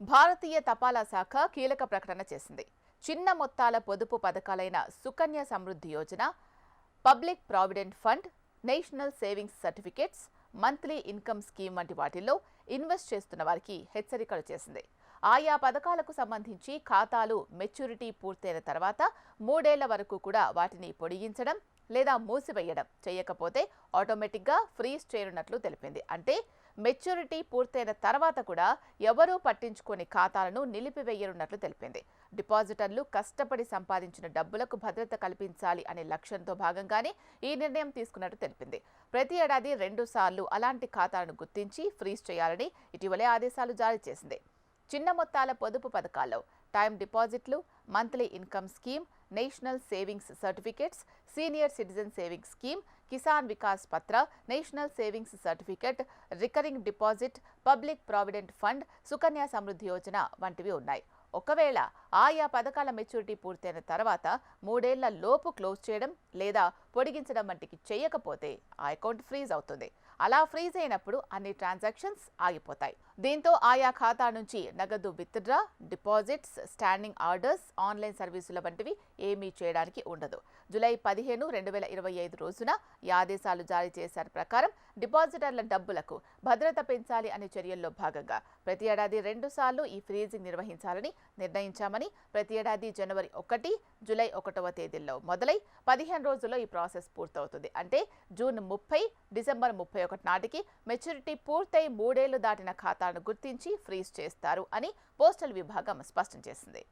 భారతీయ తపాలా శాఖ కీలక ప్రకటన చేసింది. చిన్న మొత్తాల పొదుపు పథకాలైన Sukanya Samriddhi Yojana, public provident fund, national savings certificates, monthly income scheme వంటి వాటిల్లో ఇన్వెస్ట్ చేస్తున్న వారికి హెచ్చరికలు చేసింది. ఆయా పథకాలకు సంబంధించి ఖాతాలు మెచ్యూరిటీ పూర్తయిన తర్వాత 3 ఏళ్ల వరకు కూడా వాటిని పొడిగించడం లేదా మూసివేయడం చేయకపోతే ఆటోమేటిక్గా ఫ్రీజ్ చేయనున్నట్లు తెలిపింది. అంటే మెచ్యూరిటీ పూర్తయిన తర్వాత కూడా ఎవరూ పట్టించుకోని ఖాతాలను నిలిపివేయనున్నట్లు తెలిపింది. డిపాజిటర్లు కష్టపడి సంపాదించిన డబ్బులకు భద్రత కల్పించాలి అనే లక్ష్యంతో భాగంగానే ఈ నిర్ణయం తీసుకున్నట్టు తెలిపింది. ప్రతి ఏడాది 2 సార్లు అలాంటి ఖాతాలను గుర్తించి ఫ్రీజ్ చేయాలని ఇటీవలే ఆదేశాలు జారీ చేసింది. చిన్న మొత్తాల పొదుపు పథకాల్లో టైం డిపాజిట్లు, monthly income scheme, national savings certificates, senior citizen savings scheme, Kisan Vikas Patra, national savings certificate, recurring deposit, public provident fund, Sukanya Samriddhi Yojana వంటివి ఉన్నాయి. ఒకవేళ ఆయా పథకాల మెచ్యూరిటీ పూర్తయిన తర్వాత 3 ఏళ్ల లోపు క్లోజ్ చేయడం లేదా పొడిగించడం వంటికి చేయకపోతే ఆ అకౌంట్ ఫ్రీజ్ అవుతుంది. అలా ఫ్రీజ్ అయినప్పుడు అన్ని ట్రాన్సాక్షన్స్ ఆగిపోతాయి. దీంతో ఆయా ఖాతా నుంచి నగదు withdraw, deposits, standing orders, online సర్వీసుల వంటివి ఏమీ చేయడానికి ఉండదు. జూలై 15, 2025 రోజున ఈ ఆదేశాలు జారీ చేశారు. ప్రకారం డిపాజిటర్ల డబ్బులకు భద్రత పెంచాలి అనే చర్యల్లో భాగంగా ప్రతి ఏడాది 2 సార్లు ఈ ఫ్రీజింగ్ నిర్వహించాలని నిర్ణయించామని, ప్రతి ఏడాది జనవరి 1, జూలై 1వ తేదీల్లో మొదలై 15 రోజుల్లో ఈ ప్రాసెస్ పూర్తవుతుంది. అంటే జూన్ 30, డిసెంబర్ 31 నాటికి మెచ్యూరిటీ పూర్తయి 3 ఏళ్లు దాటిన ఖాతాను గుర్తించి ఫ్రీజ్ చేస్తారు అని పోస్టల్ విభాగం స్పష్టం చేసింది.